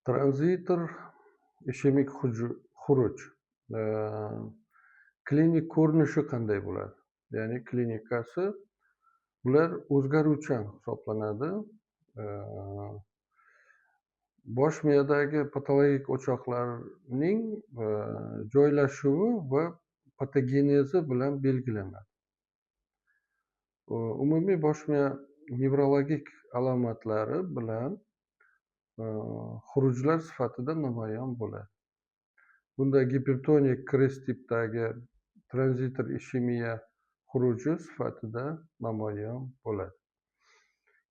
Tranzitor ishemik xuruj. Klinik ko'rinishi qanday bo'ladi? Ya'ni klinikasi bular o'zgaruvchan hisoblanadi. Bosh miyadagi patologik o'choqlarning joylashuvi va patogenezi bilan belgilanadi. Umumiy bosh miya nevrologik alomatlari bilan xurujlar sifatida namoyon bo'ladi. Bunda gipertonik kriz tipdagi tranzitor ishemiya xuruji sifatida namoyon bo'ladi.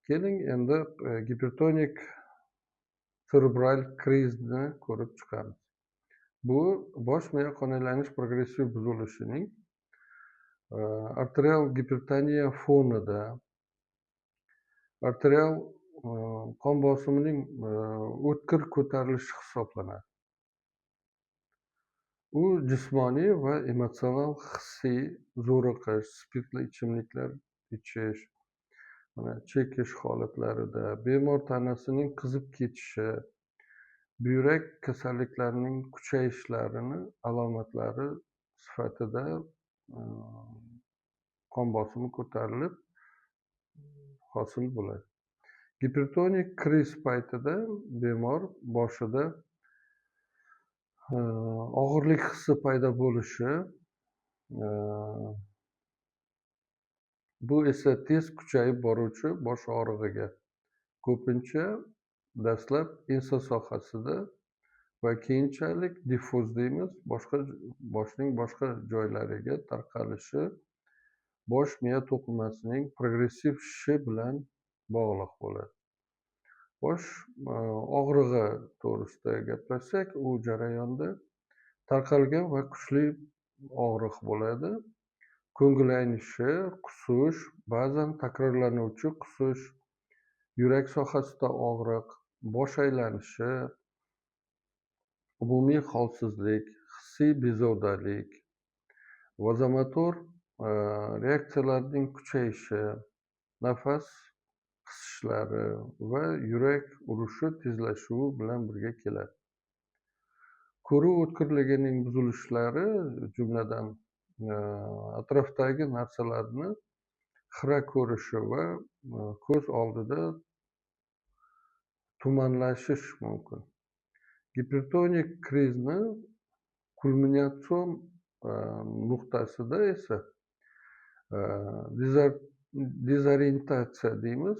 Keling endi gipertonik cerebral krizni ko'rib chiqamiz. Bu bosh miya qon aylanish progressiv buzilishining arterial gipertoniya fonida arterial qon bosimining o'tkir ko'tarilishi hisoblanadi. U jismoniy va emotsional hissiy zo'riqish, spirtli ichimliklar ichish, chekish holatlarida, bemor tanasining qizib ketishi, buyrak kasalliklarining kuchayishlarini alomatlari sifatida qon bosimi ko'tarilib hosil bo'ladi. Gipertonik kriz paytida bemor boshida og'irlik hissi paydo bo'lishi, bu esa tez kuchayib boruvchi bosh og'rig'iga, ko'pincha dastlab ensa sohasida va keyinchalik diffuz deymiz, boshning boshqa joylariga tarqalishi bosh miya to'qimasining progressiv shishi bilan bog'liq bo'ladi. Bosh og'rig'i to'g'risida gaplashsak, u jarayonda tarqalgan va kuchli og'riq bo'ladi. Ko'ngil aynishi, qusish, ba'zan takrorlanuvchi qusish, yurak sohasida og'riq, bosh aylanishi, umumiy holsizlik, hissiy bezovtalik, vazomotor reaksiyalarning kuchayishi, nafas qisishlari va yurak urishi tezlashuvi bilan birga keladi. Ko'ruv o'tkirligining buzilishlari, jumladan atrofdagi narsalarni xira ko'rishi va ko'z oldida tumanlashish mumkin. Gipertonik krizni kulminatsion nuqtasida esa dezorientatsiya deymiz,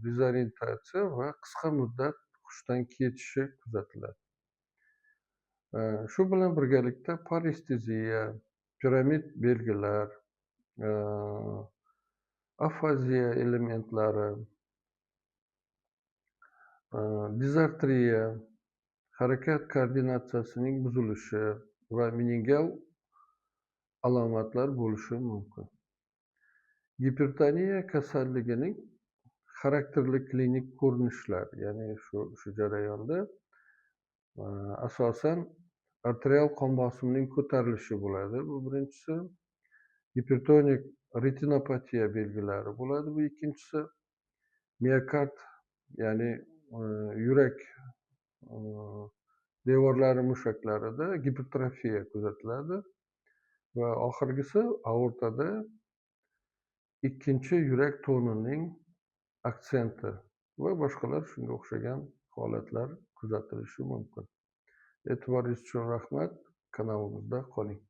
dezorientatsiya va qisqa muddat hushdan ketishi kuzatiladi. Shu bilan birgalikda paresteziya, piramid belgilar, afaziya elementlari, dizartriya, harakat koordinatsiyasining buzilishi va meningal alomatlar bo'lishi mumkin. Gipertoniya kasalligining xarakterli klinik ko'rinishlari, ya'ni shu jarayonda asosan arterial qon bosimining ko'tarilishi bo'ladi. Bu birinchisi. Gipertonik retinopatiya belgilari bo'ladi. Bu ikkinchisi. Miokard, ya'ni yurak devorlari mushaklarida gipertrofiya kuzatiladi va oxirgisi aortada ikkinchi yurak tonining aksenti va boshqalar shunga o'xshagan holatlar kuzatilishi mumkin. E'tiboringiz uchun rahmat. Kanalimizda qoling.